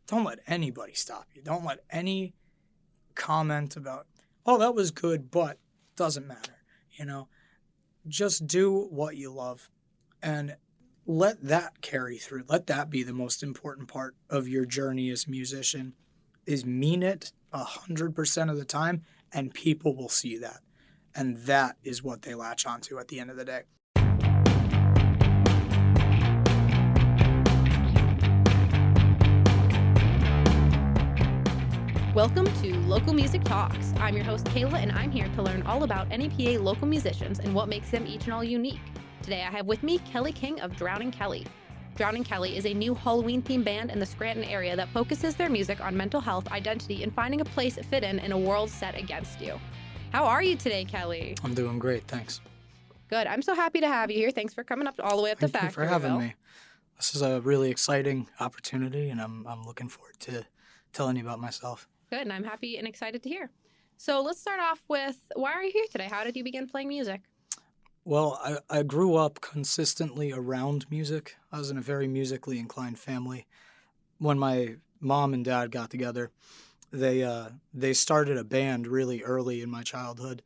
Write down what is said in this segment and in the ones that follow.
don't let anybody stop you. Don't let any comment about, oh, that was good, but doesn't matter. Just do what you love and let that carry through. Let that be the most important part of your journey as a musician, is mean it 100% of the time, and people will see that. And that is what they latch onto at the end of the day. Welcome to Local Music Talks. I'm your host, Kayla, and I'm here to learn all about NEPA local musicians and what makes them each and all unique. Today I have with me Kelly King of Drowning Kelly. Drowning Kelly is a new Halloween-themed band in the Scranton area that focuses their music on mental health, identity, and finding a place fit in a world set against you. How are you today, Kelly? I'm doing great, thanks. Good. I'm so happy to have you here. Thanks for coming up all the way up to Factoryville. Thank you for having me. This is a really exciting opportunity, and I'm looking forward to telling you about myself. Good, and I'm happy and excited to hear. So let's start off with, why are you here today? How did you begin playing music? Well, I grew up consistently around music. I was in a very musically inclined family. When my mom and dad got together, they started a band really early in my childhood.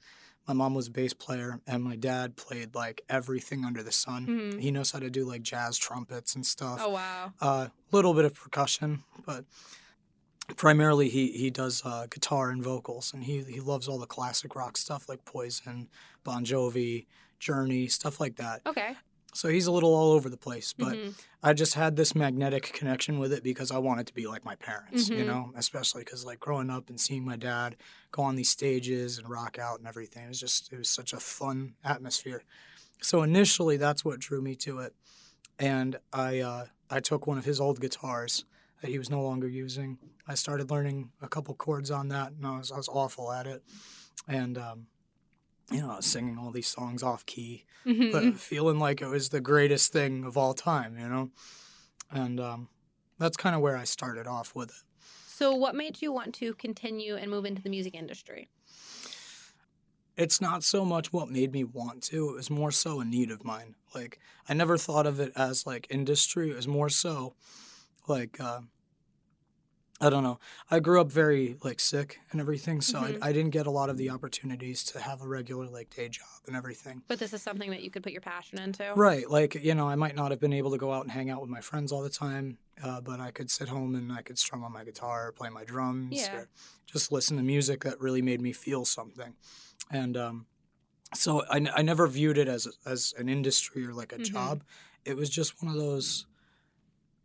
My mom was a bass player, and my dad played like everything under the sun. Mm-hmm. He knows how to do like jazz trumpets and stuff. Oh, wow. A little bit of percussion, but primarily he does guitar and vocals, and he loves all the classic rock stuff like Poison, Bon Jovi, Journey, stuff like that. Okay. So he's a little all over the place, but Mm-hmm. I just had this magnetic connection with it because I wanted to be like my parents, Mm-hmm. especially because like growing up and seeing my dad go on these stages and rock out and everything, it was such a fun atmosphere. So initially that's what drew me to it. And I took one of his old guitars that he was no longer using. I started learning a couple chords on that, and I was awful at it. And I was singing all these songs off key, Mm-hmm. but feeling like it was the greatest thing of all time, And that's kind of where I started off with it. So what made you want to continue and move into the music industry? It's not so much what made me want to, it was more so a need of mine. Like, I never thought of it as like industry, it was more so like, I don't know. I grew up very like sick and everything, so Mhm. I didn't get a lot of the opportunities to have a regular like day job and everything. But this is something that you could put your passion into? Right, like, I might not have been able to go out and hang out with my friends all the time, but I could sit home and I could strum on my guitar, play my drums, Yeah. or just listen to music that really made me feel something. And so I never viewed it as an industry or like a Mhm. job. It was just one of those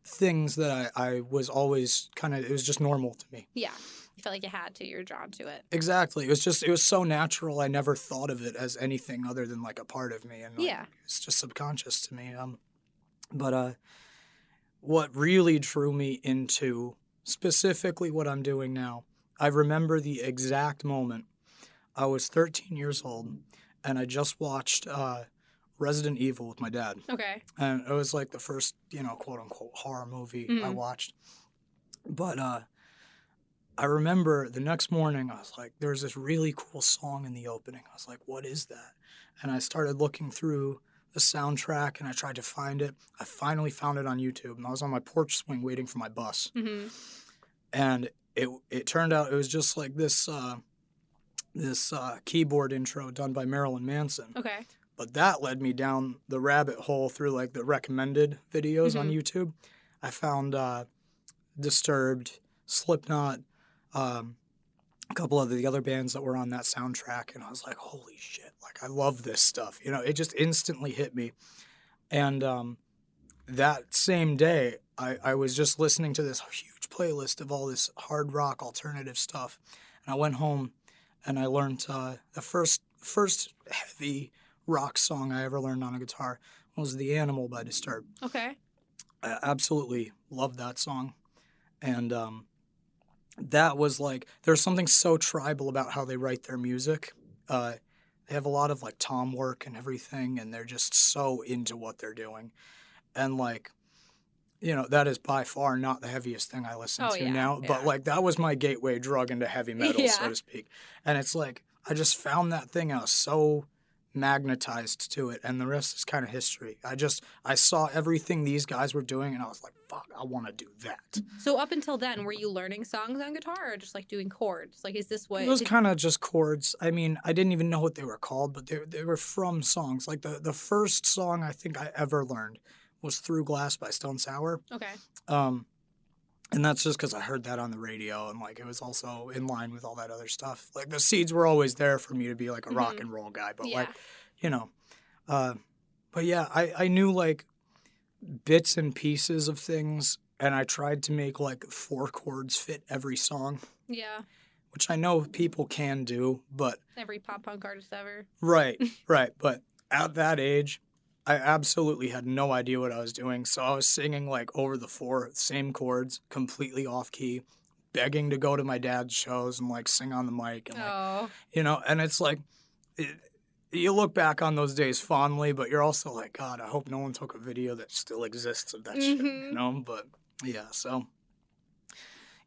things that I was always it was just normal to me. Yeah. You felt like you had to. You're drawn to it. Exactly. It was so natural. I never thought of it as anything other than like a part of me. And like, Yeah. it's just subconscious to me. But what really drew me into specifically what I'm doing now, I remember the exact moment. I was 13 years old, and I just watched Resident Evil with my dad. Okay. And it was like the first, quote unquote horror movie I Mhm. watched. But I remember the next morning, I was like, there's this really cool song in the opening. I was like, what is that? And I started looking through the soundtrack and I tried to find it. I finally found it on YouTube, and I was on my porch swing waiting for my bus. Mm-hmm. And it turned out it was just like this keyboard intro done by Marilyn Manson. Okay. But that led me down the rabbit hole through like the recommended videos on Mhm. YouTube. I found Disturbed, Slipknot, a couple of the other bands that were on that soundtrack, and I was like, holy shit, like I love this stuff. It just instantly hit me. And that same day, I was just listening to this huge playlist of all this hard rock alternative stuff. And I went home and I learned the first heavy rock song I ever learned on a guitar was The Animal by Disturbed. Okay. I absolutely loved that song. And that was like, there's something so tribal about how they write their music. They have a lot of like tom work and everything, and they're just so into what they're doing. And like, that is by far not the heaviest thing I listen Oh, to yeah, now, but yeah. like that was my gateway drug into heavy metal, so Yeah. to speak. And it's like, I just found that thing out so magnetized to it, and the rest is kind of history. I saw everything these guys were doing, and I was like, fuck, I want to do that. So up until then, were you learning songs on guitar or just like doing chords? Like, is this what It was kind of just chords. I mean, I didn't even know what they were called, but they were from songs. Like the first song I think I ever learned was Through Glass by Stone Sour. Okay. And that's just because I heard that on the radio, and like it was also in line with all that other stuff. Like the seeds were always there for me to be like a rock and roll guy, but like, you know, but yeah, I knew like bits and pieces of things, and I tried to make like 4 chords fit every song. Yeah. Which I know people can do, but Every pop punk artist ever. right. But at that age, I absolutely had no idea what I was doing. So I was singing like over the 4 same chords, completely off key, begging to go to my dad's shows and like sing on the mic and like, and it's like, you look back on those days fondly, but you're also like, God, I hope no one took a video that still exists of that shit, But yeah, so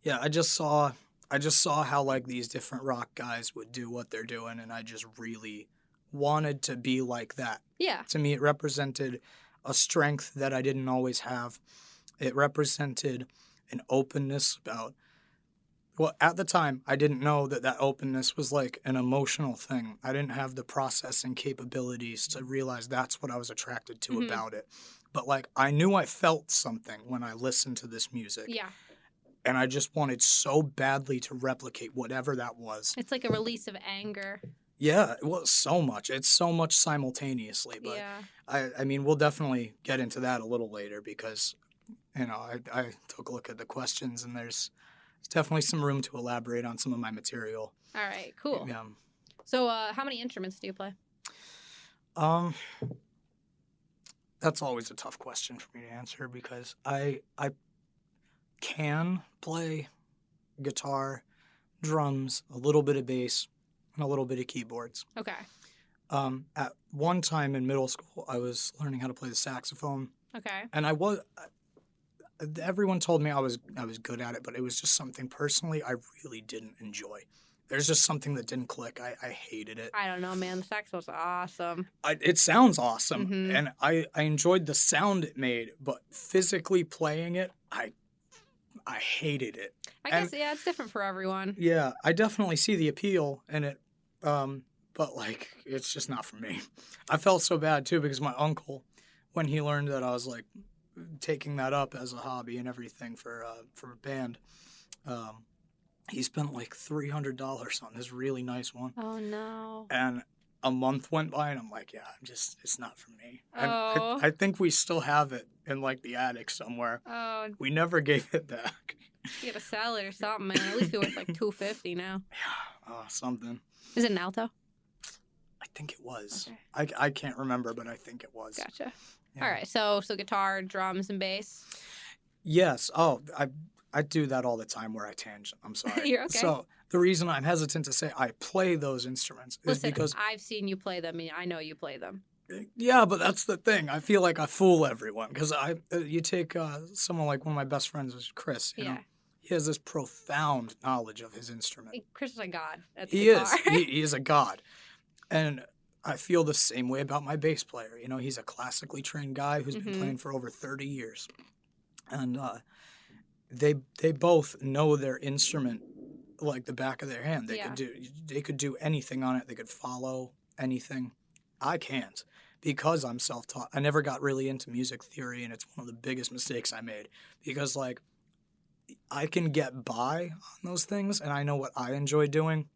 yeah, I just saw how like these different rock guys would do what they're doing, and I just really wanted to be like that. Yeah. To me, it represented a strength that I didn't always have. It represented an openness about, well, at the time, I didn't know that openness was like an emotional thing. I didn't have the processing capabilities to realize that's what I was attracted to about it. But like, I knew I felt something when I listened to this music. Yeah. And I just wanted so badly to replicate whatever that was. It's like a release of anger. Yeah, well, so much. It's so much simultaneously. But I mean, we'll definitely get into that a little later because, I took a look at the questions, and there's definitely some room to elaborate on some of my material. All right, cool. Yeah. So how many instruments do you play? That's always a tough question for me to answer because I can play guitar, drums, a little bit of bass, and a little bit of keyboards. Okay. At one time in middle school, I was learning how to play the saxophone. Okay. And everyone told me I was good at it, but it was just something personally I really didn't enjoy. There's just something that didn't click. I hated it. I don't know, man. The saxophone's awesome. It sounds awesome, and I enjoyed the sound it made, but physically playing it, I hated it. I guess, it's different for everyone. Yeah, I definitely see the appeal in it, but, like, it's just not for me. I felt so bad, too, because my uncle, when he learned that I was, like, taking that up as a hobby and everything for a band, he spent, like, $300 on this really nice one. Oh, no. And a month went by, and I'm like, yeah, it's not for me. Oh. I think we still have it in, like, the attic somewhere. Oh. We never gave it back. You get a salad or something, man. At least it worth like $250 now. Yeah, something. Is it an alto? I think it was. Okay. I can't remember, but I think it was. Gotcha. Yeah. All right, so guitar, drums, and bass. Yes. Oh, I do that all the time where I tangent. I'm sorry. You're okay. So the reason I'm hesitant to say I play those instruments is because I've seen you play them. I know you play them. Yeah, but that's the thing. I feel like I fool everyone because you take someone like one of my best friends is Chris. You know, he has this profound knowledge of his instrument. Chris is a god at the He guitar. is. He is a god, and I feel the same way about my bass player. You know, he's a classically trained guy who's been playing for over 30 years, and they both know their instrument like the back of their hand. They could do anything on it. They could follow anything. I can't because I'm self-taught. I never got really into music theory, and it's one of the biggest mistakes I made because like I can get by on those things, and I know what I enjoy doing.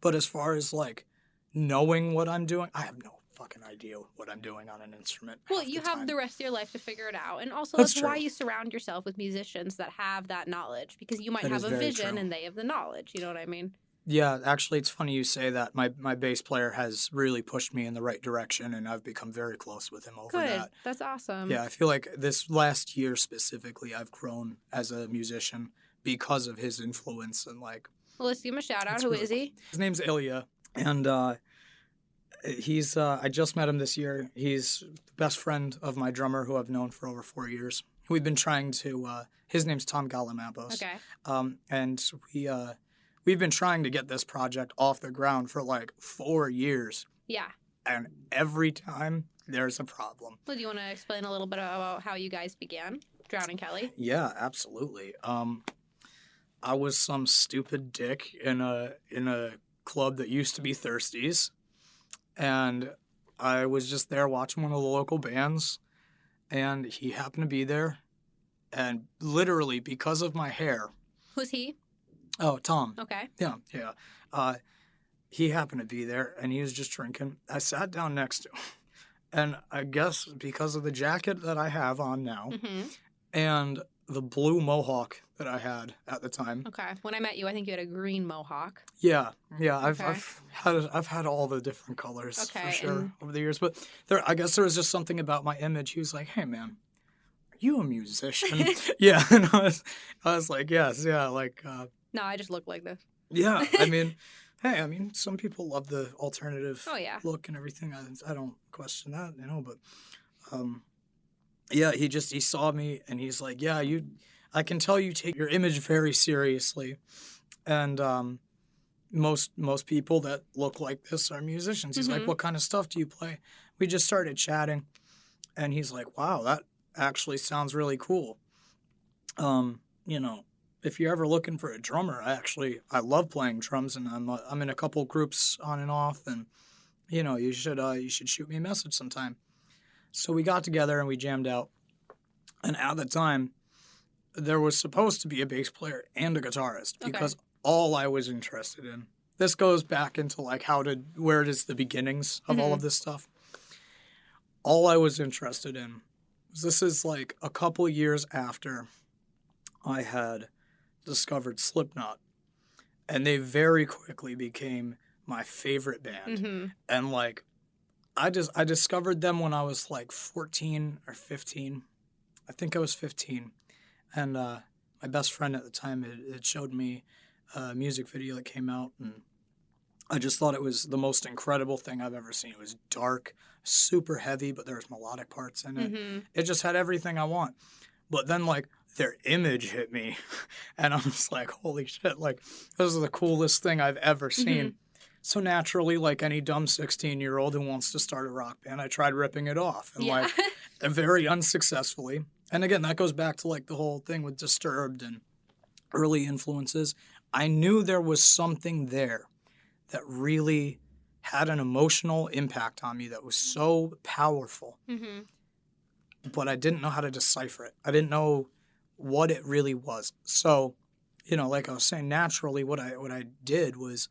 But as far as like knowing what I'm doing, I have no fucking idea what I'm doing on an instrument. Well, you have the rest of your life to figure it out. And also That's that's why true. you surround yourself with musicians that have that knowledge because you might That have is a very vision true. and they have the knowledge. You know what I mean? Yeah, actually, it's funny you say that. My bass player has really pushed me in the right direction, and I've become very close with him over Good. that. That's awesome. Yeah, I feel like this last year specifically, I've grown as a musician because of his influence and like. Well, let's give him a shout out. It's Who really is he? His name's Ilya, and he's. I just met him this year. He's the best friend of my drummer, who I've known for over 4 years. We've been trying to. His name's Tom Galamapos. Okay. And we've been trying to get this project off the ground for like 4 years. Yeah. And every time there's a problem. Well, do you want to explain a little bit about how you guys began, Drowning Kelly? Yeah, absolutely. I was some stupid dick in a club that used to be Thirsties, and I was just there watching one of the local bands, and he happened to be there, and literally because of my hair. Who's he? Oh, Tom. Okay. Yeah, yeah. He happened to be there, and he was just drinking. I sat down next to him, and I guess because of the jacket that I have on now, Mm-hmm. and the blue mohawk that I had at the time. Okay. When I met you, I think you had a green mohawk. Yeah, I've Okay. I've had all the different colors Okay, for sure and- over the years, but I guess there was just something about my image. He was like, "Hey, man, are you a musician?" Yeah, and I was like, "Yes, yeah, like, No, I just look like this. yeah." I mean, hey, I mean, some people love the alternative Oh, yeah. look and everything. I don't question that, but yeah, he saw me and he's like, "Yeah, I can tell you take your image very seriously." And most people that look like this are musicians. He's like, Mhm. "What kind of stuff do you play?" We just started chatting, and he's like, "Wow, that actually sounds really cool." You know, if you're ever looking for a drummer, I love playing drums, and I'm in a couple groups on and off, and you should shoot me a message sometime. So we got together and we jammed out, and at the time, there was supposed to be a bass player and a guitarist Okay. because all I was interested in. This goes back into like where it is the beginnings of all of this stuff. All I was interested in was this is like a couple years after I had discovered Slipknot, and they very quickly became my favorite band. Mm-hmm. And like I discovered them when I was like 14 or 15. I think I was 15. And my best friend at the time had showed me a music video that came out, and I just thought it was the most incredible thing I've ever seen. It was dark, super heavy, but there was melodic parts in it. Mm-hmm. It just had everything I want. But then like their image hit me, and I was like, holy shit, like this is the coolest thing I've ever seen. Mhm. So naturally, like any dumb 16-year-old who wants to start a rock band, I tried ripping it off, and Yeah. like very unsuccessfully. And again, that goes back to like the whole thing with Disturbed and early influences. I knew there was something there that really had an emotional impact on me that was so powerful, Mm-hmm. but I didn't know how to decipher it. I didn't know what it really was. So, like I was saying, naturally, what I did was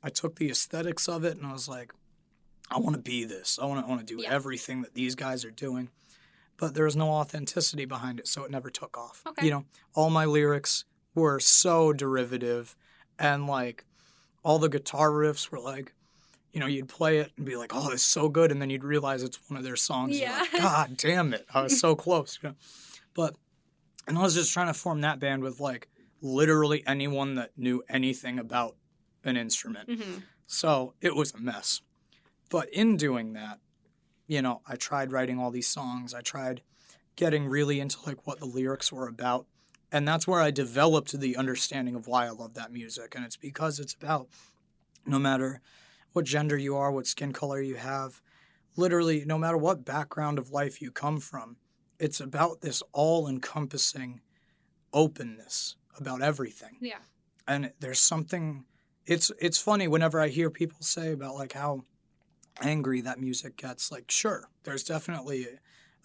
I took the aesthetics of it and I was like, I want to be this. I want to do Yeah. everything that these guys are doing. But there was no authenticity behind it, so it never took off. Okay. All my lyrics were so derivative, and like all the guitar riffs were like, you'd play it and be like, oh, this is so good, and then you'd realize it's one of their songs. You're Yeah. like, God damn it, I was so close. But and I was just trying to form that band with like literally anyone that knew anything about an instrument. Mm-hmm. So it was a mess. But in doing that, I tried writing all these songs. I tried getting really into like what the lyrics were about. And that's where I developed the understanding of why I love that music. And it's because it's about no matter what gender you are, what skin color you have, literally no matter what background of life you come from, it's about this all-encompassing openness about everything. Yeah. And there's something it's funny whenever I hear people say about like how angry that music gets. Like, sure, there's definitely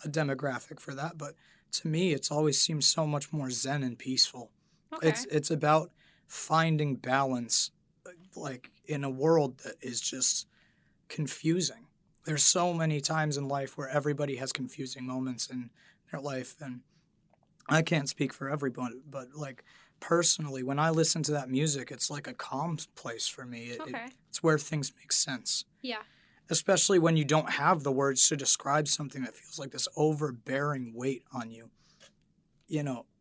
a demographic for that, but to me, it's always seemed so much more zen and peaceful. Okay. It's about finding balance, like in a world that is just confusing. There's so many times in life where everybody has confusing moments in their life, and I can't speak for everybody, but like personally, when I listen to that music, it's like a calm place for me. Okay. It's where things make sense. Yeah. Especially when you don't have the words to describe something that feels like this overbearing weight on you.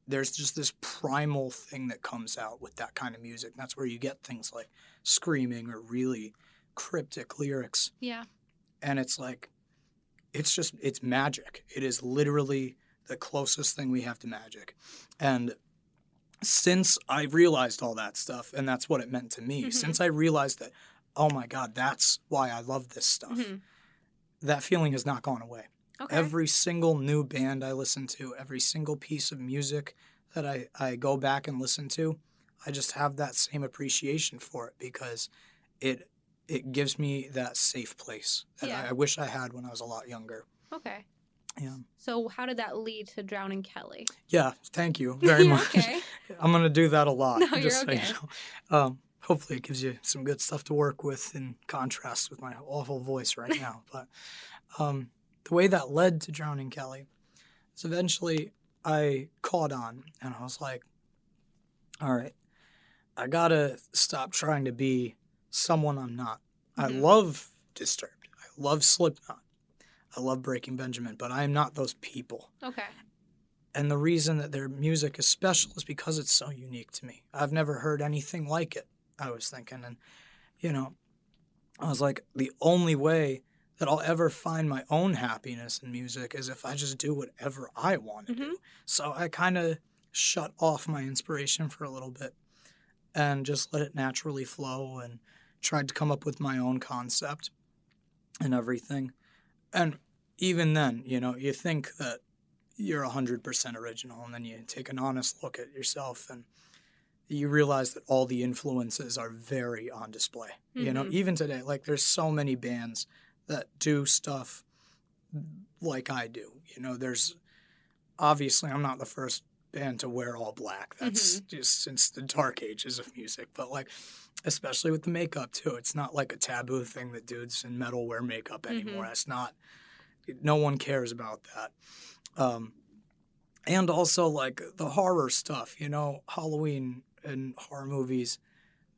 There's just this primal thing that comes out with that kind of music. And that's where you get things like screaming or really cryptic lyrics. Yeah. And it's like, it's magic. It is literally the closest thing we have to magic. And since I realized all that stuff, and that's what it meant to me, Mhm. since I realized that, oh my God, that's why I love this stuff. Mhm. that feeling has not gone away. Okay. Every single new band I listen to, every single piece of music that I go back and listen to, I just have that same appreciation for it because it it gives me that safe place that Yeah. I wish I had when I was a lot younger. Okay. Yeah. So how did that lead to Drowning Kelly? Yeah, thank you very You're much. okay. I'm gonna do that a lot. No, just you're so you okay. know. Hopefully, it gives you some good stuff to work with in contrast with my awful voice right now. But the way that led to Drowning Kelly is eventually I caught on, and I was like, all right, I gotta stop trying to be someone I'm not. I Mhm. love Disturbed. I love Slipknot. I love Breaking Benjamin, but I am not those people. Okay. And the reason that their music is special is because it's so unique to me. I've never heard anything like it, I was thinking. And, you know, I was like, the only way that I'll ever find my own happiness in music is if I just do whatever I want to Mhm. do. So I kind of shut off my inspiration for a little bit and just let it naturally flow and tried to come up with my own concept and everything. And even then, you think that you're 100% original, and then you take an honest look at yourself and you realize that all the influences are very on display. Mhm. Even today, like there's so many bands that do stuff like I do. There's obviously I'm not the first band to wear all black. That's just since the dark ages of music, but like especially with the makeup too. It's not like a taboo thing that dudes in metal wear makeup anymore. That's not, no one cares about that. And also like the horror stuff, Halloween and horror movies,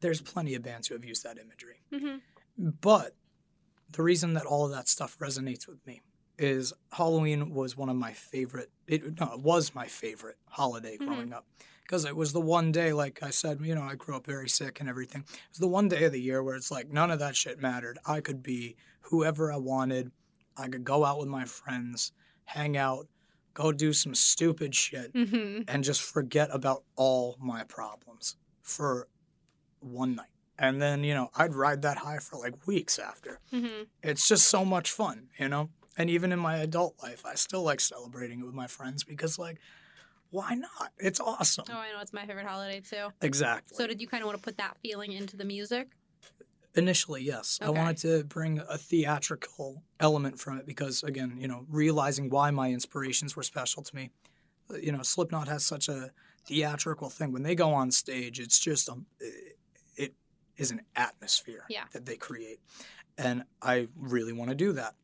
there's plenty of bands who have used that imagery. Mhm. But the reason that all of that stuff resonates with me is Halloween was one of my favorite, it was my favorite holiday growing up. Because it was the one day, like I said, I grew up very sick and everything. It was the one day of the year where it's like none of that shit mattered. I could be whoever I wanted. I could go out with my friends, hang out, go do some stupid shit, Mhm. and just forget about all my problems for one night. And then, I'd ride that high for like weeks after. Mhm. It's just so much fun, And even in my adult life, I still like celebrating it with my friends because, like, why not? It's awesome. Oh, I know, it's my favorite holiday too. Exactly. So did you kind of want to put that feeling into the music? Initially, yes. I Okay. wanted to bring a theatrical element from it because, again, realizing why my inspirations were special to me. Slipknot has such a theatrical thing. When they go on stage, it's just it is an atmosphere that they create. And I really want to do that.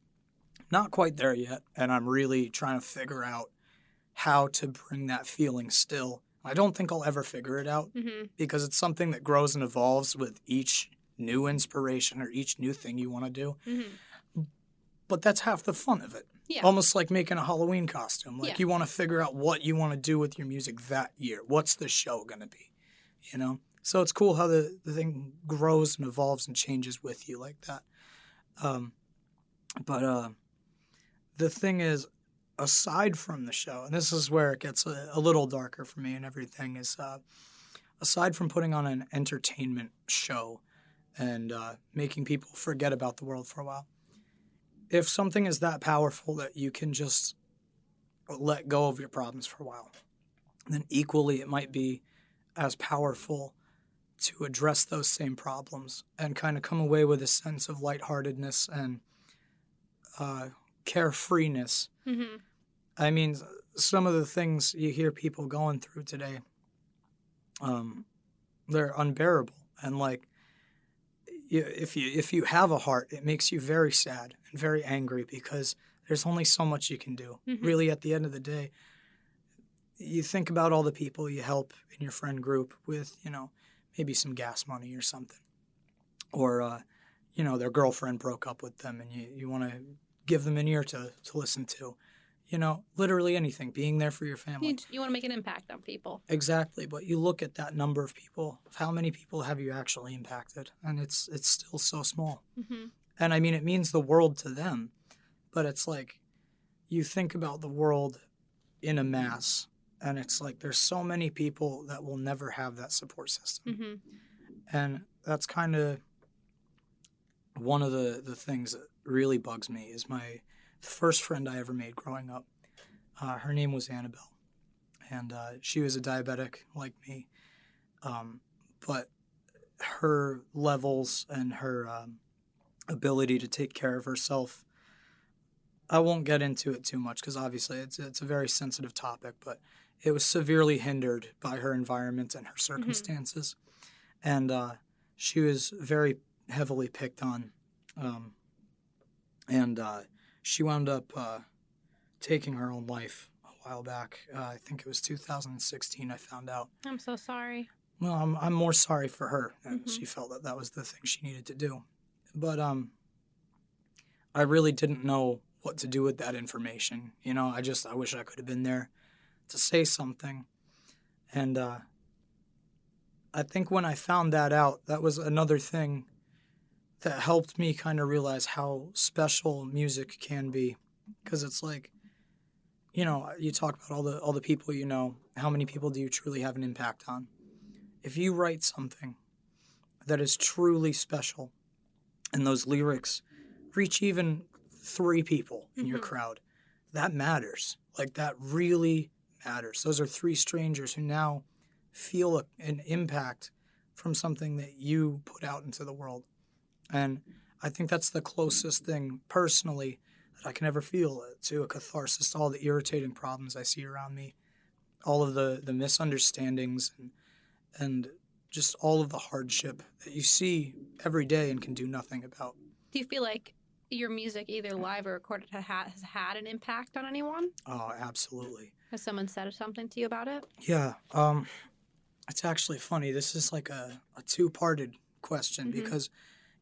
Not quite there yet, and I'm really trying to figure out how to bring that feeling still. I don't think I'll ever figure it out because it's something that grows and evolves with each new inspiration or each new thing you want to do. But that's half the fun of it. Yeah. Almost like making a Halloween costume. Like Yeah. you want to figure out what you want to do with your music that year. What's the show going to be? So it's cool how the thing grows and evolves and changes with you like that. But the thing is, aside from the show, and this is where it gets a little darker for me and everything, is aside from putting on an entertainment show and making people forget about the world for a while, if something is that powerful that you can just let go of your problems for a while, then equally it might be as powerful to address those same problems and kind of come away with a sense of lightheartedness and carefreeness. I mean, some of the things you hear people going through today, they're unbearable. And like, if you have a heart, it makes you very sad and very angry because there's only so much you can do. Really, at the end of the day, you think about all the people you help in your friend group with, maybe some gas money or something. Or, their girlfriend broke up with them and you want to give them an ear to listen to. Literally anything, being there for your family. You want to make an impact on people. Exactly, but you look at that number of people, how many people have you actually impacted? And it's still so small. And I mean, it means the world to them, but it's like you think about the world in a mass, and it's like there's so many people that will never have that support system. And that's kind of one of the things that really bugs me is my first friend I ever made growing up. Her name was Annabelle, and she was a diabetic like me. But her levels and her ability to take care of herself, I won't get into it too much because obviously it's a very sensitive topic, but it was severely hindered by her environment and her circumstances. And she was very heavily picked on. And she wound up taking her own life a while back. I think it was 2016 I found out. I'm so sorry. Well, I'm more sorry for her. And she felt that that was the thing she needed to do. But I really didn't know what to do with that information. You know, I wish I could have been there to say something. And I think when I found that out, that was another thing that helped me kind of realize how special music can be. Because it's like, you know, you talk about all the people you know. How many people do you truly have an impact on? If you write something that is truly special, and those lyrics reach even 3 people in your crowd, that matters. Like, that really matters. Those are 3 strangers who now feel an impact from something that you put out into the world. And I think that's the closest thing, personally, that I can ever feel to a catharsis to all the irritating problems I see around me, all of the misunderstandings and just all of the hardship that you see every day and can do nothing about. Do you feel like your music, either live or recorded, has had an impact on anyone? Oh, absolutely. Has someone said something to you about it? Yeah. It's actually funny. This is like a 2-parted question because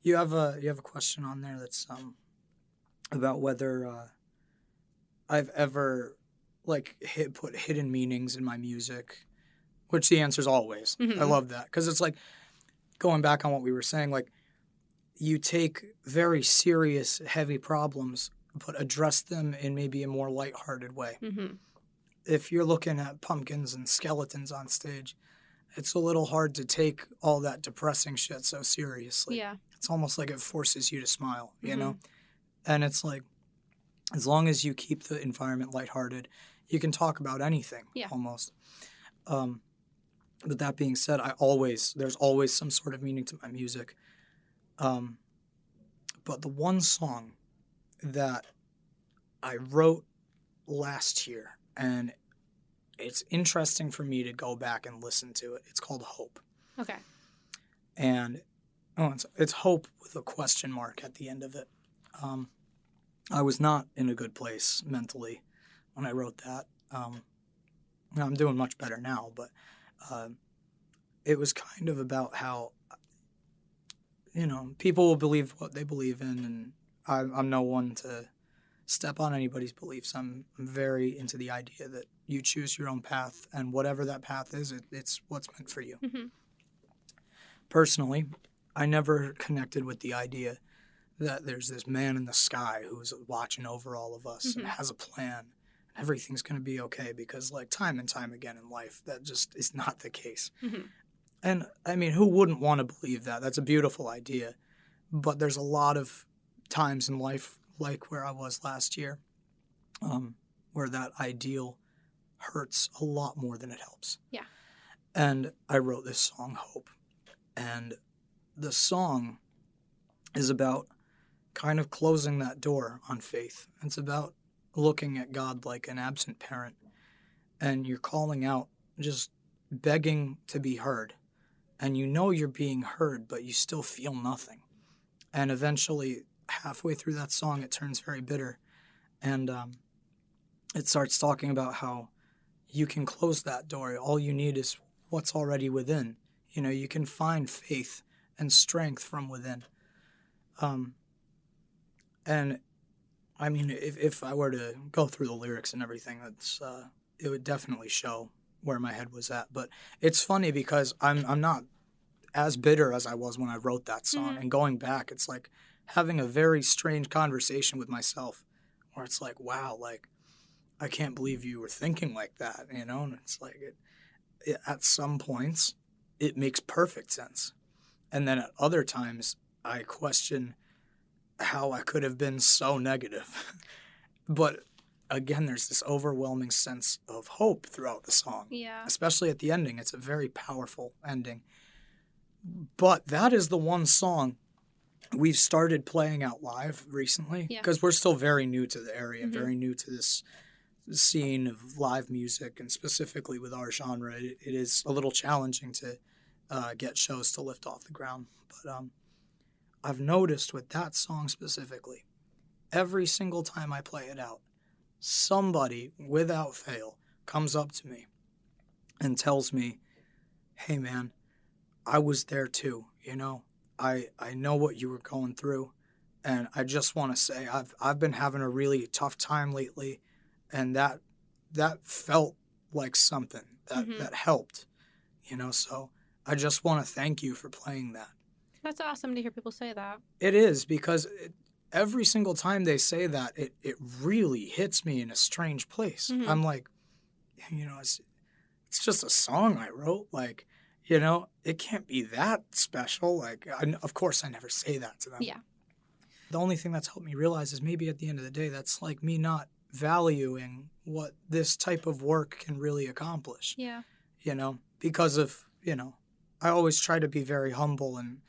you have a question on there that's about whether I've ever put hidden meanings in my music, which the answer is always. I love that because it's like going back on what we were saying, like you take very serious, heavy problems, but address them in maybe a more lighthearted way. If you're looking at pumpkins and skeletons on stage, it's a little hard to take all that depressing shit so seriously. Yeah. It's almost like it forces you to smile, you know? And it's like, as long as you keep the environment lighthearted, you can talk about anything, almost. But that being said, there's always some sort of meaning to my music. But the one song that I wrote last year, and it's interesting for me to go back and listen to it. It's called Hope. Okay. And it's Hope with a question mark at the end of it. I was not in a good place mentally when I wrote that. I'm doing much better now, but it was kind of about how, you know, people will believe what they believe in, and I'm no one to step on anybody's beliefs. I'm very into the idea that you choose your own path, and whatever that path is, it's what's meant for you. Personally, I never connected with the idea that there's this man in the sky who's watching over all of us and has a plan, and everything's going to be okay, because like time and time again in life, that just is not the case. And I mean, who wouldn't want to believe that? That's a beautiful idea. But there's a lot of times in life, like where I was last year, where that ideal hurts a lot more than it helps. Yeah. And I wrote this song, Hope. And the song is about kind of closing that door on faith. It's about looking at God like an absent parent. And you're calling out, just begging to be heard. And you know you're being heard, but you still feel nothing. And eventually, halfway through that song, it turns very bitter. And it starts talking about how you can close that door. All you need is what's already within. You know, you can find faith and strength from within. And I mean, if I were to go through the lyrics and everything, it would definitely show where my head was at. But it's funny because I'm not as bitter as I was when I wrote that song. And going back, it's like having a very strange conversation with myself, where it's like, wow, like I can't believe you were thinking like that, you know? And it's like at some points it makes perfect sense, and then at other times I question how I could have been so negative. But again, there's this overwhelming sense of hope throughout the song, Yeah. especially at the ending. It's a very powerful ending. But that is the one song we've started playing out live recently Yeah. because we're still very new to the area, Mhm. very new to this scene of live music, and specifically with our genre, it is a little challenging to get shows to lift off the ground. But I've noticed with that song specifically, every single time I play it out, somebody, without fail, comes up to me and tells me, hey man, I was there too, you know? I know what you were going through, and I just want to say I've been having a really tough time lately, and that felt like something that Mhm. that helped, you know? So I just want to thank you for playing that. That's awesome to hear people say that. It is because every single time they say that, it really hits me in a strange place. Mhm. I'm like, you know, it's just a song I wrote. Like, you know, it can't be that special. Like, of course, I never say that to them. Yeah. The only thing that's helped me realize is maybe at the end of the day, that's like me not valuing what this type of work can really accomplish, Yeah. you know, because of, you know, I always try to be very humble and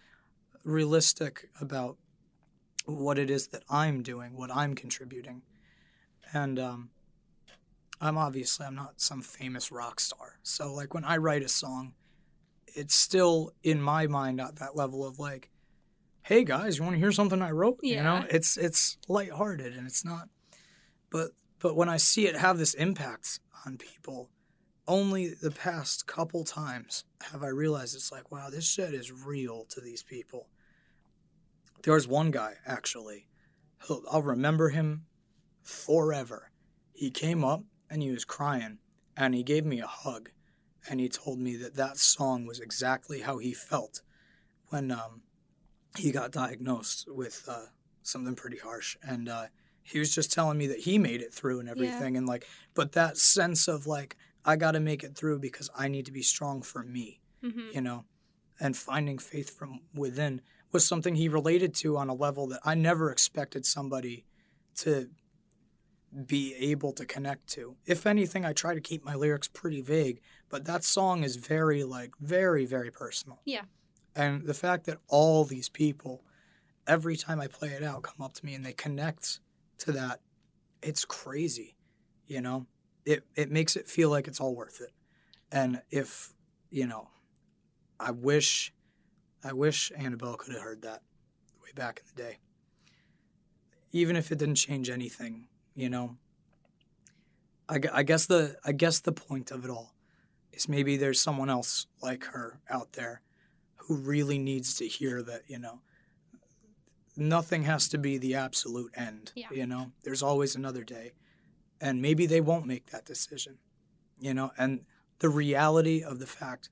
realistic about what it is that I'm doing, what I'm contributing. And I'm not some famous rock star. So like when I write a song, it's still in my mind at that level of like, hey guys, you want to hear something I wrote? You know, Yeah. it's lighthearted and it's not. But when I see it have this impact on people, only the past couple times have I realized it's like, wow, this shit is real to these people. There was one guy actually, I'll remember him forever. He came up and he was crying and he gave me a hug and he told me that that song was exactly how he felt when he got diagnosed with something pretty harsh, and he was just telling me that he made it through and everything, and like, but that sense of like, I got to make it through because I need to be strong for me, Mhm. you know, and finding faith from within was something he related to on a level that I never expected somebody to be able to connect to. If anything, I try to keep my lyrics pretty vague, but that song is very, like, very, very personal. Yeah. And the fact that all these people, every time I play it out, come up to me and they connect to that, it's crazy, you know? It makes it feel like it's all worth it. And if, you know, I wish Annabelle could have heard that way back in the day. Even if it didn't change anything, you know? I guess the point of it all is maybe there's someone else like her out there who really needs to hear that, you know, nothing has to be the absolute end. Yeah. You know, there's always another day. And maybe they won't make that decision, you know, and the reality of the fact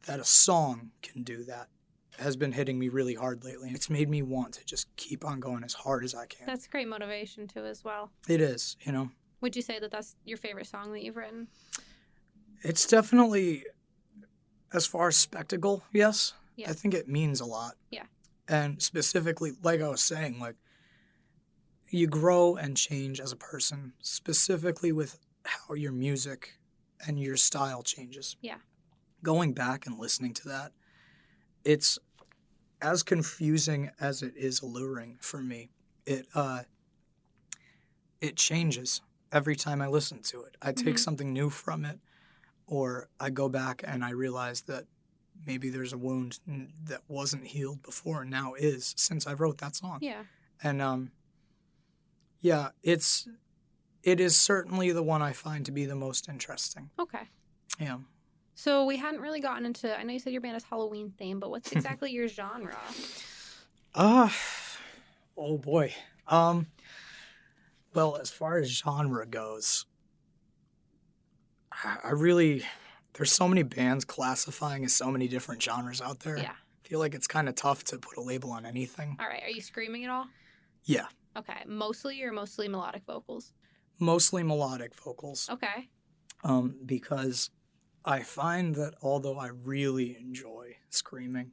that a song can do that has been hitting me really hard lately. And it's made me want to just keep on going as hard as I can. That's great motivation too, as well. It is, you know. Would you say that that's your favorite song that you've written? It's definitely, as far as spectacle, yes. Yeah. I think it means a lot. Yeah. And specifically, like I was saying, like, you grow and change as a person, specifically with how your music and your style changes. Yeah. Going back and listening to that, it's as confusing as it is alluring for me. It changes every time I listen to it. I take Mhm. something new from it, or I go back and I realize that maybe there's a wound that wasn't healed before and now is since I wrote that song. Yeah. And yeah, it is certainly the one I find to be the most interesting. Okay. Yeah. So we hadn't really gotten into, I know you said your band is Halloween themed, but what's exactly your genre? Oh boy. Well, as far as genre goes, I really, there's so many bands classifying as so many different genres out there. Yeah. I feel like it's kind of tough to put a label on anything. All right. Are you screaming at all? Yeah. Okay. Mostly or mostly melodic vocals? Mostly melodic vocals. Okay. Because I find that although I really enjoy screaming,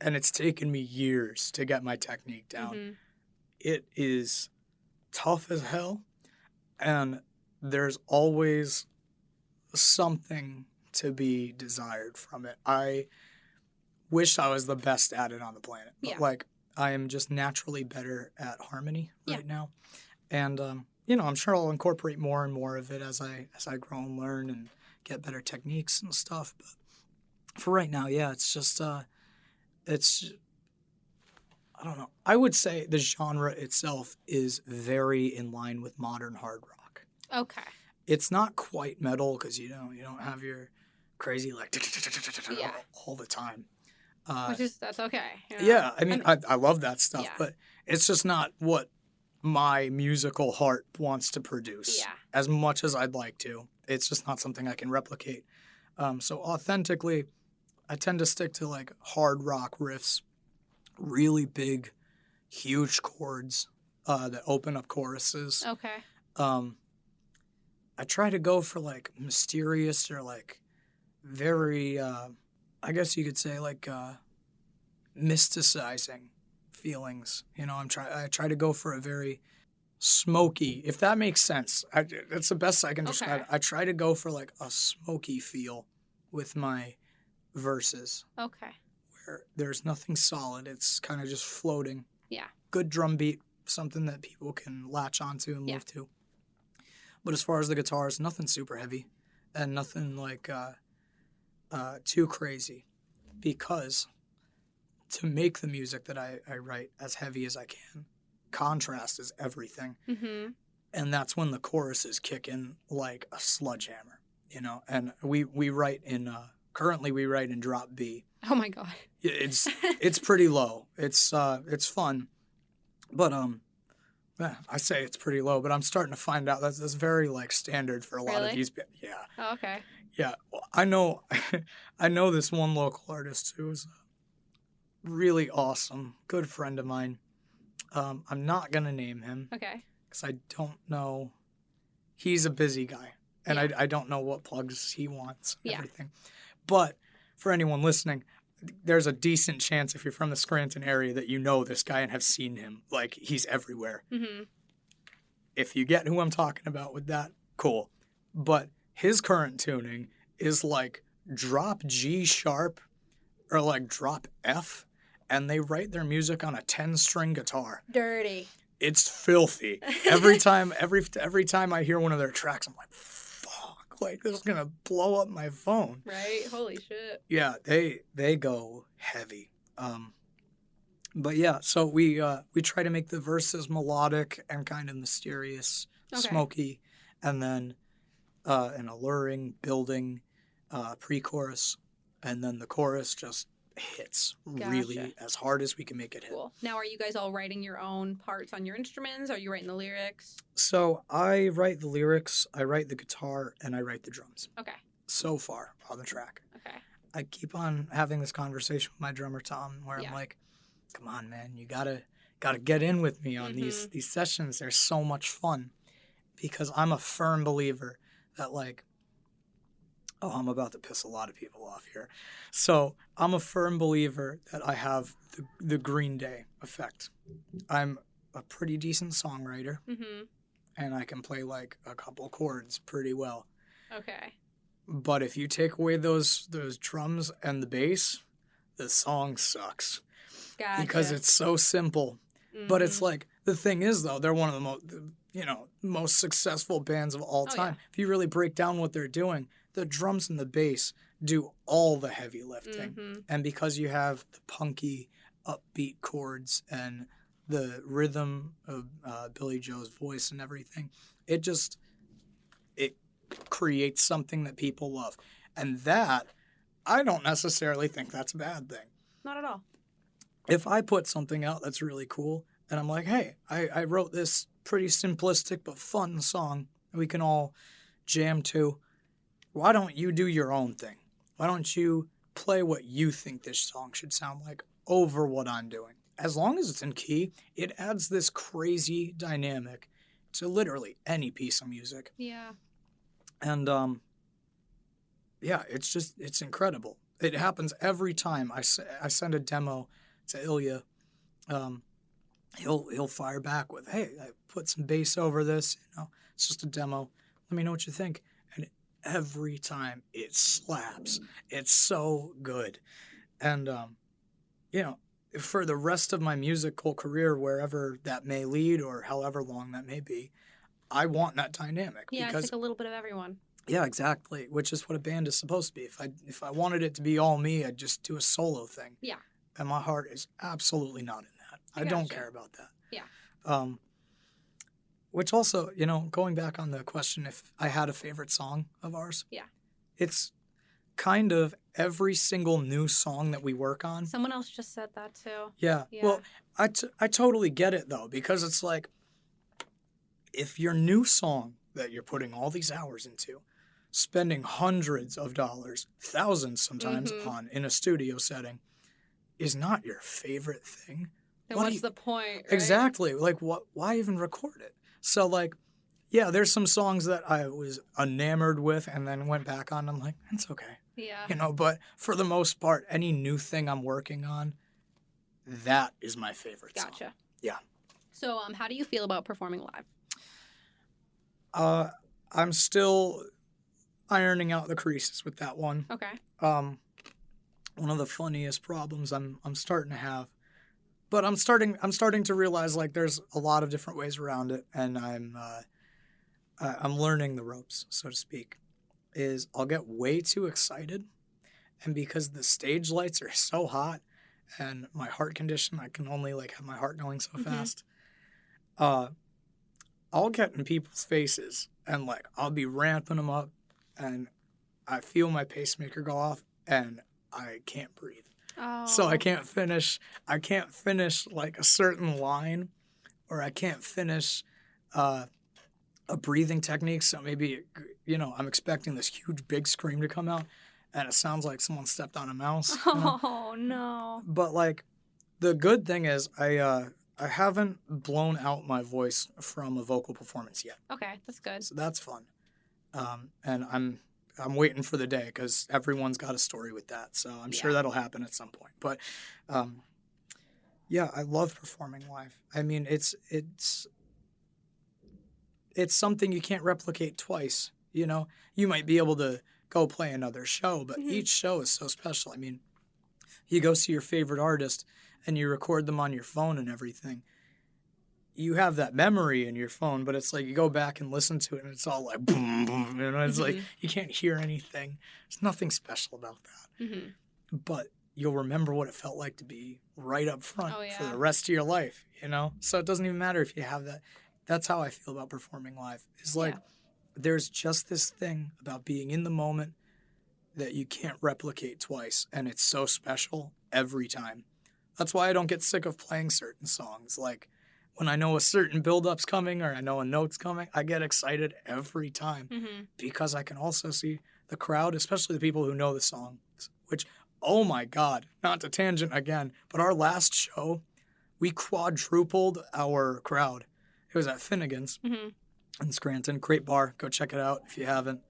and it's taken me years to get my technique down. Mm-hmm. It is tough as hell, and there's always something to be desired from it. I wish I was the best at it on the planet, but Yeah. like I am just naturally better at harmony Yeah. right now, and I'm sure I'll incorporate more and more of it as I grow and learn and get better techniques and stuff. But for right now, yeah, it's just it's I don't know. I would say the genre itself is very in line with modern hard rock. Okay. It's not quite metal because you don't have your crazy like Yeah. all the time. That's okay. You know? Yeah, I mean, I love that stuff, Yeah. but it's just not what my musical heart wants to produce. Yeah. As much as I'd like to, it's just not something I can replicate. So authentically, I tend to stick to like hard rock riffs, really big, huge chords that open up choruses. Okay. I try to go for like mysterious or like very, I guess you could say like mysticizing feelings. I try to go for a very smoky, if that makes sense. That's the best I can describe it. I try to go for like a smoky feel with my verses. Okay. Where there's nothing solid. It's kind of just floating. Yeah. Good drum beat, something that people can latch onto and move to. But as far as the guitars, nothing super heavy and nothing like too crazy, because to make the music that I write as heavy as I can, contrast is everything. Mm-hmm. And that's when the choruses kick in like a sledgehammer, and we write in currently we write in drop B. Oh my God. It's pretty low. It's fun, but yeah, I say it's pretty low, but I'm starting to find out that's very like standard for a lot of these. Yeah. Oh, okay. Yeah, well, I know this one local artist who's really awesome, good friend of mine. I'm not gonna name him. Okay. Because I don't know. He's a busy guy, and Yeah. I don't know what plugs he wants and Yeah. everything. But for anyone listening, there's a decent chance if you're from the Scranton area that you know this guy and have seen him. Like, he's everywhere. Mm-hmm. If you get who I'm talking about with that, cool. But his current tuning is like drop G sharp or like drop F, and they write their music on a 10-string guitar. Dirty. It's filthy. Every time I hear one of their tracks, I'm like, fuck, like this is gonna blow up my phone. Right? Holy shit. Yeah, they go heavy. But yeah, so we try to make the verses melodic and kind of mysterious, smoky, and then an alluring, building pre-chorus, and then the chorus just hits really as hard as we can make it hit. Cool. Now, are you guys all writing your own parts on your instruments? Are you writing the lyrics? So I write the lyrics, I write the guitar, and I write the drums. Okay. So far on the track. Okay. I keep on having this conversation with my drummer Tom, where I'm like, "Come on, man, you gotta get in with me on these sessions. They're so much fun," because I'm a firm believer that like, oh, I'm about to piss a lot of people off here. So I'm a firm believer that I have the Green Day effect. I'm a pretty decent songwriter, and I can play like a couple chords pretty well. Okay. But if you take away those drums and the bass, the song sucks. Gotcha. Because it's so simple. But it's like, the thing is though, they're one of the most successful bands of all time. Yeah. If you really break down what they're doing, the drums and the bass do all the heavy lifting. And because you have the punky, upbeat chords and the rhythm of Billy Joe's voice and everything, it creates something that people love. And that, I don't necessarily think that's a bad thing. Not at all. If I put something out that's really cool, and I'm like, hey, I wrote this pretty simplistic but fun song we can all jam to, why don't you do your own thing? Why don't you play what you think this song should sound like over what I'm doing? As long as it's in key, it adds this crazy dynamic to literally any piece of music. Yeah. And, yeah, it's incredible. It happens every time I send a demo to Ilya. Um, he'll fire back with, "Hey, I put some bass over this. It's just a demo. Let me know what you think." And every time it slaps. It's so good. And you know, for the rest of my musical career, wherever that may lead or however long that may be, I want that dynamic Yeah, it's because like a little bit of everyone. yeah, exactly, which is what a band is supposed to be. If I wanted it to be all me, I'd just do a solo thing. Yeah. And my heart is absolutely not in that. I gotcha. don't care about that. Yeah. Which also, going back on the question if I had a favorite song of ours. Yeah. It's kind of every single new song that we work on. Someone else just said that too. Yeah. Well, I totally get it though, because it's like if your new song that you're putting all these hours into, spending hundreds of dollars, thousands sometimes on in a studio setting, is not your favorite thing, then what's the point? Right? Exactly. Like, why even record it? So, like, yeah, there's some songs that I was enamored with and then went back on. And I'm like, it's okay. Yeah. But for the most part, any new thing I'm working on, that is my favorite song. Gotcha. Yeah. So, how do you feel about performing live? I'm still ironing out the creases with that one. Okay. One of the funniest problems I'm starting to have, but I'm starting to realize like there's a lot of different ways around it, and I'm learning the ropes, so to speak. Is I'll get way too excited, and because the stage lights are so hot, and my heart condition, I can only like have my heart going so fast. I'll get in people's faces, and like I'll be ramping them up, and I feel my pacemaker go off, and I can't breathe. Oh. So I can't finish like a certain line, or I can't finish a breathing technique. So maybe, I'm expecting this huge big scream to come out, and it sounds like someone stepped on a mouse. Oh, no. But like, the good thing is I haven't blown out my voice from a vocal performance yet. Okay, that's good. So that's fun. And I'm waiting for the day because everyone's got a story with that. So I'm sure that'll happen at some point. But yeah, I love performing live. I mean, it's something you can't replicate twice. You might be able to go play another show, but each show is so special. I mean, you go see your favorite artist and you record them on your phone and everything. You have that memory in your phone, but it's like you go back and listen to it and it's all like boom, boom. It's like you can't hear anything. There's nothing special about that. But you'll remember what it felt like to be right up front for the rest of your life, So it doesn't even matter if you have that. That's how I feel about performing live. It's like there's just this thing about being in the moment that you can't replicate twice, and it's so special every time. That's why I don't get sick of playing certain songs. Like, when I know a certain build-up's coming or I know a note's coming, I get excited every time because I can also see the crowd, especially the people who know the songs, which, oh my God, not to tangent again, but our last show, we quadrupled our crowd. It was at Finnegan's in Scranton. Great bar. Go check it out if you haven't.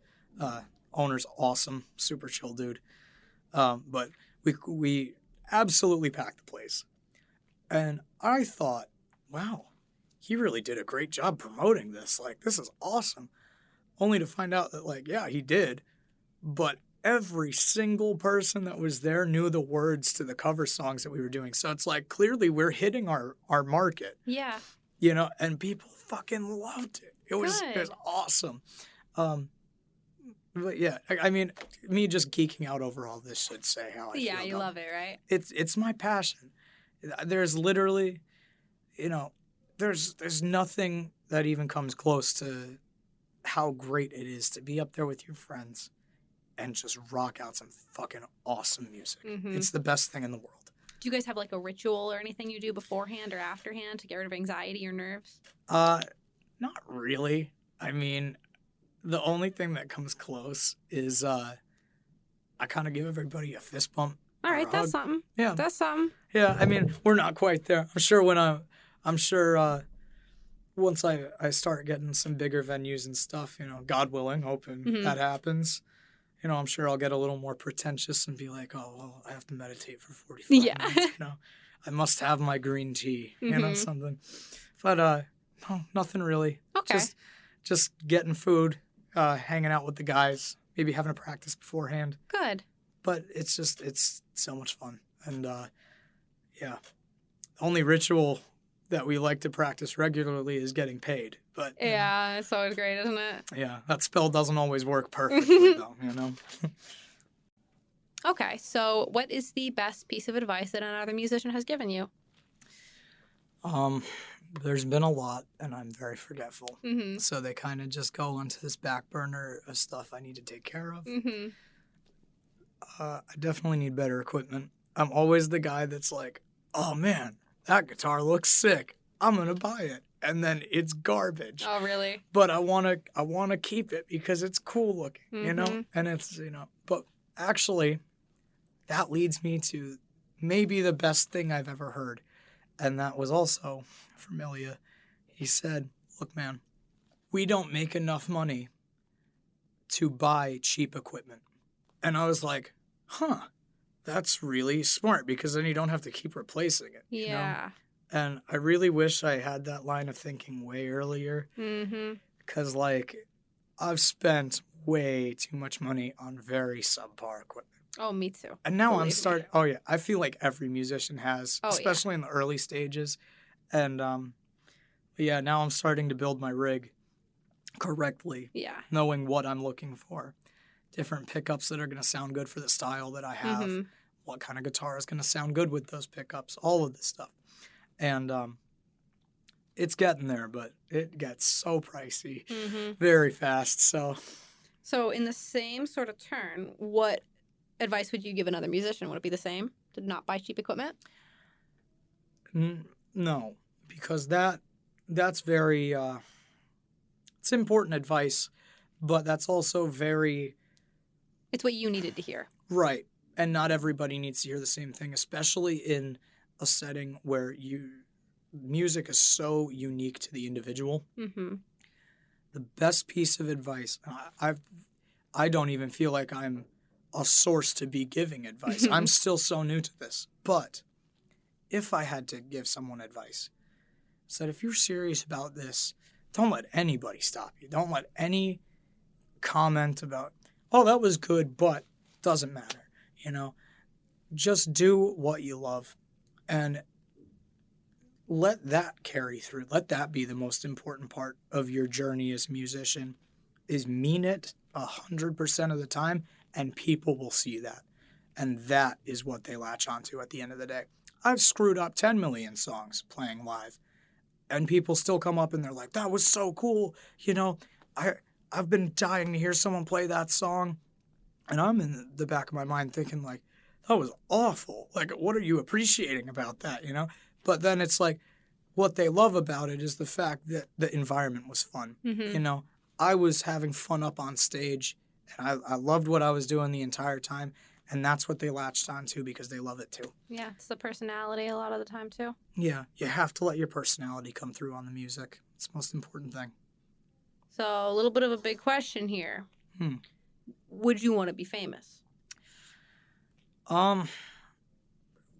Owner's awesome. Super chill dude. But we absolutely packed the place. And I thought, wow, he really did a great job promoting this. Like, this is awesome. Only to find out that, like, yeah, he did. But every single person that was there knew the words to the cover songs that we were doing. So it's like, clearly we're hitting our market. Yeah. And people fucking loved it. It was awesome. But yeah, I mean, me just geeking out over all this should say how I feel. Yeah, you love it, right? It's my passion. There's literally, there's nothing that even comes close to how great it is to be up there with your friends and just rock out some fucking awesome music. It's the best thing in the world. Do you guys have like a ritual or anything you do beforehand or afterhand to get rid of anxiety or nerves? Not really. I mean, the only thing that comes close is I kind of give everybody a fist bump. All right, that's something. Yeah, that's something. Yeah, I mean, we're not quite there. I'm sure once I start getting some bigger venues and stuff, God willing, hoping that happens. you know, I'm sure I'll get a little more pretentious and be like, oh, well, I have to meditate for 45 Yeah. minutes, you know. I must have my green tea, you know, something. But no, nothing really. Okay. Just getting food, hanging out with the guys, maybe having a practice beforehand. Good. But it's so much fun. And yeah, the only ritual that we like to practice regularly is getting paid. But Yeah, it's always great, isn't it? yeah, that spell doesn't always work perfectly though, you know. Okay, so what is the best piece of advice that another musician has given you? There's been a lot, and I'm very forgetful. Mm-hmm. So they kind of just go onto this back burner of stuff I need to take care of. Mm-hmm. I definitely need better equipment. I'm always the guy that's like, oh man, that guitar looks sick. I'm gonna buy it, and then it's garbage. Oh, really? But I wanna keep it because it's cool looking, you know, and it's, you know. But actually, that leads me to maybe the best thing I've ever heard, and that was also from Ilya. He said, "Look, man, we don't make enough money to buy cheap equipment," and I was like, "Huh." That's really smart because then you don't have to keep replacing it. Yeah. You know? And I really wish I had that line of thinking way earlier. Mm-hmm. Because, like, I've spent way too much money on very subpar equipment. Oh, me too. And now I'm Believe me. starting. Oh, yeah. I feel like every musician has, Oh, yeah. especially in the early stages. And, yeah, now I'm starting to build my rig correctly, Yeah. knowing what I'm looking for. Different pickups that are going to sound good for the style that I have. Mm-hmm. What kind of guitar is going to sound good with those pickups, all of this stuff. And it's getting there, but it gets so pricey very fast. So in the same sort of turn, what advice would you give another musician? Would it be the same to not buy cheap equipment? No, because that's very it's important advice, but that's also very It's what you needed to hear. right. And not everybody needs to hear the same thing, especially in a setting where music is so unique to the individual. Mm-hmm. The best piece of advice, I don't even feel like I'm a source to be giving advice. I'm still so new to this. But if I had to give someone advice, said if you're serious about this, don't let anybody stop you. Don't let any comment about, oh, that was good, but doesn't matter. You know, just do what you love and let that carry through. Let that be the most important part of your journey as a musician, is mean it 100% of the time, and people will see that. And that is what they latch onto at the end of the day. I've screwed up 10 million songs playing live, and people still come up and they're like, that was so cool. You know, I've been dying to hear someone play that song. And I'm in the back of my mind thinking, like, that was awful. Like, what are you appreciating about that, you know? But then it's like, what they love about it is the fact that the environment was fun. Mm-hmm. You know, I was having fun up on stage, and I loved what I was doing the entire time. And that's what they latched onto because they love it too. Yeah, it's the personality a lot of the time too. Yeah, you have to let your personality come through on the music. It's the most important thing. So a little bit of a big question here. Would you want to be famous?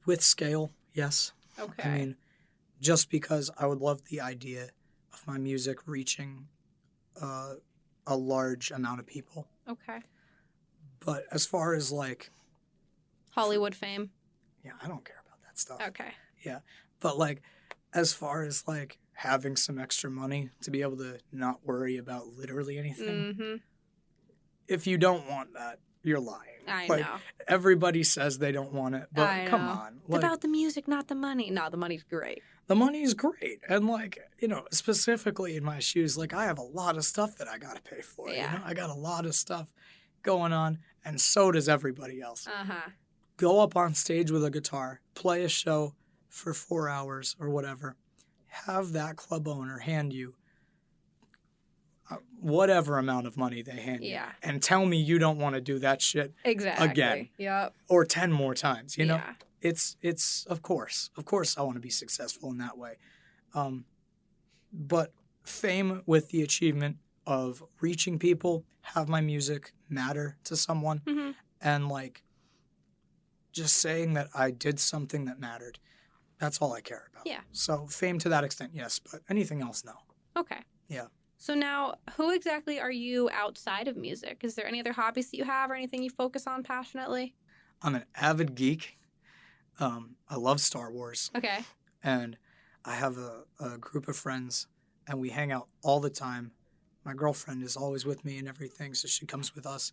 With scale, yes. Okay. I mean, just because I would love the idea of my music reaching a large amount of people. Okay. But as far as like Hollywood fame? Yeah, I don't care about that stuff. Okay. Yeah. But like as far as like having some extra money to be able to not worry about literally anything, if you don't want that, you're lying. I like, know. Everybody says they don't want it, but I come know. on. It's about the music, not the money. No, the money's great. The money's great. And like, you know, specifically in my shoes, like I have a lot of stuff that I got to pay for. Yeah. You know, I got a lot of stuff going on, and so does everybody else. Uh-huh. Go up on stage with a guitar, play a show for 4 hours or whatever. Have that club owner hand you whatever amount of money they hand you, and tell me you don't want to do that shit again. Yep. Or 10 more times, you know? Yeah. It's of course I want to be successful in that way. But fame with the achievement of reaching people, have my music matter to someone, Mm-hmm. and like just saying that I did something that mattered. That's all I care about. Yeah. So fame to that extent, yes, but anything else, no. Okay. Yeah. So now, who exactly are you outside of music? Is there any other hobbies that you have or anything you focus on passionately? I'm an avid geek. I love Star Wars, Okay. and I have a group of friends, and we hang out all the time. My girlfriend is always with me and everything, so she comes with us,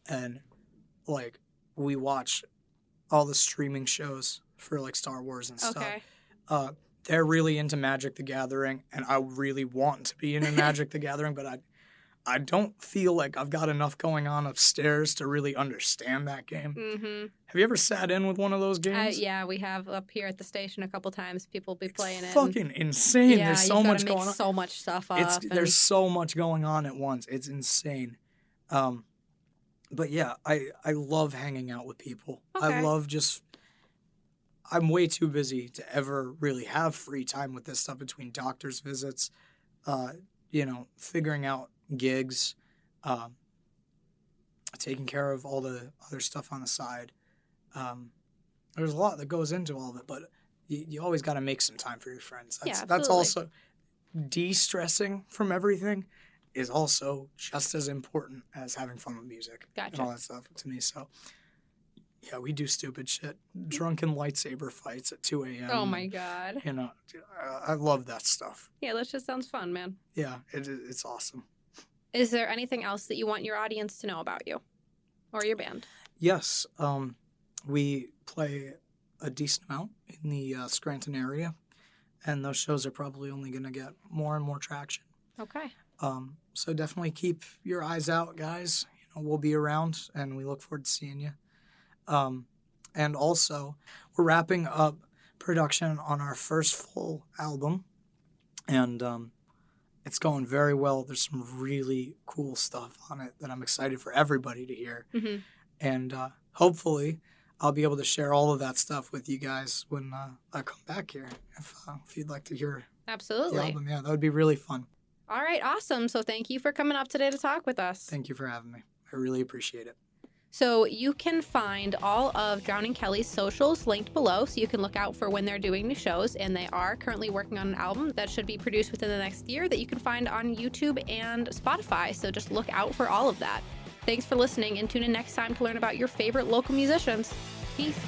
and like we watch all the streaming shows for like Star Wars and stuff. Okay. They're really into Magic the Gathering, and I really want to be into Magic the Gathering, but I don't feel like I've got enough going on upstairs to really understand that game. Mm-hmm. Have you ever sat in with one of those games? Yeah, we have up here at the station a couple times. People be playing It's it. fucking insane. Yeah, There's so you've gotta much make going on. so much stuff up. There's so much going on at once. It's insane. But yeah, I love hanging out with people. Okay. I love just. I'm way too busy to ever really have free time with this stuff between doctor's visits, figuring out gigs, taking care of all the other stuff on the side. There's a lot that goes into all of it, but you always got to make some time for your friends. That's absolutely. also de-stressing from everything is also just as important as having fun with music and Gotcha. all that stuff to me. So yeah, we do stupid shit. Drunken lightsaber fights at 2 a.m. Oh my God. I love that stuff. Yeah, that just sounds fun, man. Yeah, it's awesome. Is there anything else that you want your audience to know about you or your band? Yes, we play a decent amount in the Scranton area, and those shows are probably only going to get more and more traction. Okay. So definitely keep your eyes out, guys. We'll be around, and we look forward to seeing you. And also, we're wrapping up production on our first full album, and it's going very well. There's some really cool stuff on it that I'm excited for everybody to hear. Mm-hmm. And hopefully, I'll be able to share all of that stuff with you guys when I come back here. If you'd like to hear Absolutely. the album, yeah, that would be really fun. All right, awesome. So thank you for coming up today to talk with us. Thank you for having me. I really appreciate it. So you can find all of Drowning Kelly's socials linked below, so you can look out for when they're doing new shows, and they are currently working on an album that should be produced within the next year that you can find on YouTube and Spotify, so just look out for all of that. Thanks for listening, and tune in next time to learn about your favorite local musicians. Peace.